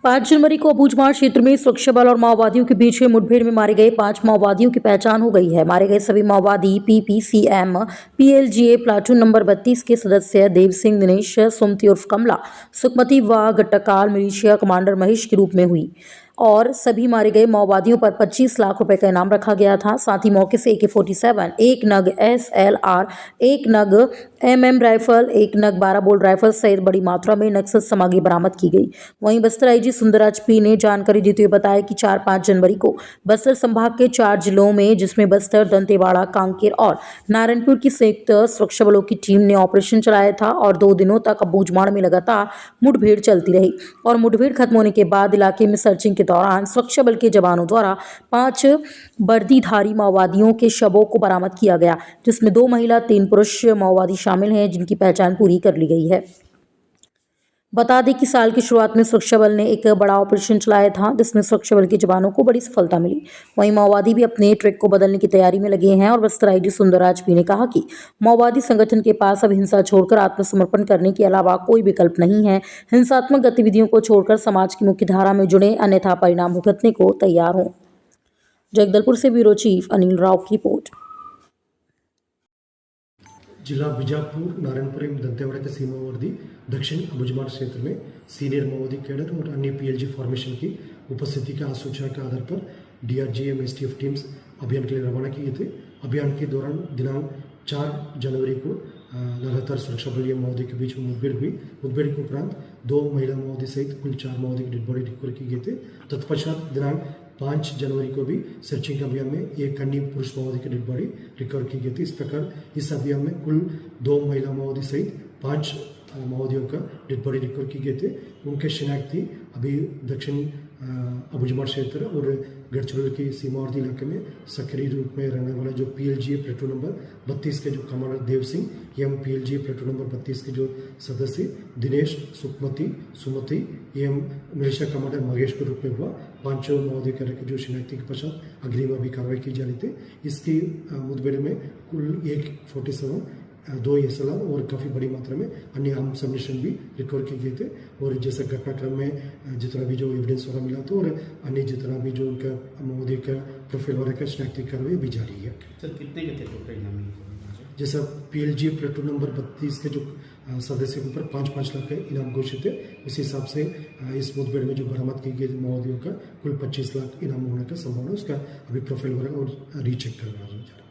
5 जनवरी को अबूझमाड़ क्षेत्र में सुरक्षा बल और माओवादियों के बीच हुई मुठभेड़ में मारे गए 5 माओवादियों की पहचान हो गई है। मारे गए सभी माओवादी पीपीसीएम पीएलजीए प्लाटून नंबर 32 के सदस्य देव सिंह, दिनेश, सुमति उर्फ कमला, सुखमती व गट्टाकाल मिलिशिया कमांडर महेश के रूप में हुई और सभी मारे गए माओवादियों पर 25 लाख रुपए का इनाम रखा गया था। साथ ही मौके से AK-47, 1 नग SLR, 1 नग MM राइफल, 1 नग 12 बोल्ट राइफल सहित बड़ी मात्रा में नक्सल सामग्री बरामद की गई। वहीं बस्तर आईजी सुंदरराज पी ने जानकारी देते हुए बताया कि 4-5 जनवरी को बस्तर संभाग के 4 जिलों में, जिसमें बस्तर, दंतेवाड़ा, कांकेर और नारायणपुर की संयुक्त सुरक्षा बलों की टीम ने ऑपरेशन चलाया था और 2 दिनों तक अबूझमाड़ में लगातार मुठभेड़ चलती रही और मुठभेड़ खत्म होने के बाद इलाके में सर्चिंग के दौरान सुरक्षा बल के जवानों द्वारा 5 वर्दीधारी माओवादियों के शवों को बरामद किया गया, जिसमें 2 महिला 3 पुरुष माओवादी शामिल हैं, जिनकी पहचान पूरी कर ली गई है। बता दें कि साल की शुरुआत में सुरक्षा बल ने एक बड़ा ऑपरेशन चलाया था, जिसमें सुरक्षा बल के जवानों को बड़ी सफलता मिली। वहीं माओवादी भी अपने ट्रैक को बदलने की तैयारी में लगे हैं और बस्तर आईजी सुंदरराज पी ने कहा कि माओवादी संगठन के पास अब हिंसा छोड़कर आत्मसमर्पण करने के अलावा कोई विकल्प नहीं है। हिंसात्मक गतिविधियों को छोड़कर समाज की मुख्य धारा में जुड़े, अन्यथा परिणाम भुगतने को तैयार हों। जगदलपुर से ब्यूरो चीफ अनिल राव की रिपोर्ट। जिला बीजापुर, नारायणपुर एवं दंतेवाड़ा के सीमावर्ती दक्षिण अबूझमाड़ क्षेत्र में सीनियर माओवादी कैडर और अन्य पीएलजी फॉर्मेशन की उपस्थिति के सूचना के आधार पर डीआरजीएम एसटीएफ टीम्स अभियान के लिए रवाना किए थे। अभियान के दौरान दिनांक 4 जनवरी को लगातार सुरक्षा बल माओवादी के बीच में मुठभेड़ हुई। मुठभेड़ के उपरांत 2 महिला माओवादी सहित कुल 4 माओवादी की डेड बॉडी रिकवर की गए थे। तत्पश्चात दिनांक 5 जनवरी को भी सर्चिंग अभियान में एक अन्य पुरुष माओवादी की डेड बॉडी रिकवर की गई थी। इस प्रकार इस अभियान में कुल 2 महिला माओवादी सहित 5 माओवादियों का डेड बॉडी रिकवर की गए थे। उनके शिनाख्ती अभी दक्षिण अबूझमाड़ क्षेत्र और गढ़चिरौली के सीमावर्ती इलाके में सक्रिय रूप में रहने वाला जो पीएलजीए प्लेटून नंबर 32 के जो कमांडर देव सिंह एवं पीएलजीए प्लेटून नंबर 32 के जो सदस्य दिनेश, सुखमती, सुमति एवं मिलिशिया कमांडर महेश के रूप में हुआ। 5 माओवादी कैडर के जो शिनाख्ती के पश्चात अग्रिम अभी कार्रवाई की जा रही थी। इसकी मुठभेड़ में कुल AK-47, 2 SLR और काफ़ी बड़ी मात्रा में अन्य आर्म सबमिशन भी रिकवर किए गए थे। और जैसे घटनाक्रम में जितना भी जो एविडेंस वगैरह मिला था और अन्य जितना भी जो उनका माओवादी का प्रोफाइल वगैरह का शिनाख्ती कार्रवाई भी जारी है। सर कितने के थे टोटल इनामी? जैसा पीएलजी प्लेटून नंबर 32 के जो सदस्य के ऊपर 5-5 लाख के इनाम घोषित थे, उस हिसाब से इस मुठभेड़ में जो बरामद की गई माओवादियों का कुल 25 लाख इनाम होने का संभावना, उसका अभी प्रोफाइल वगैरह और रीचेक करना है।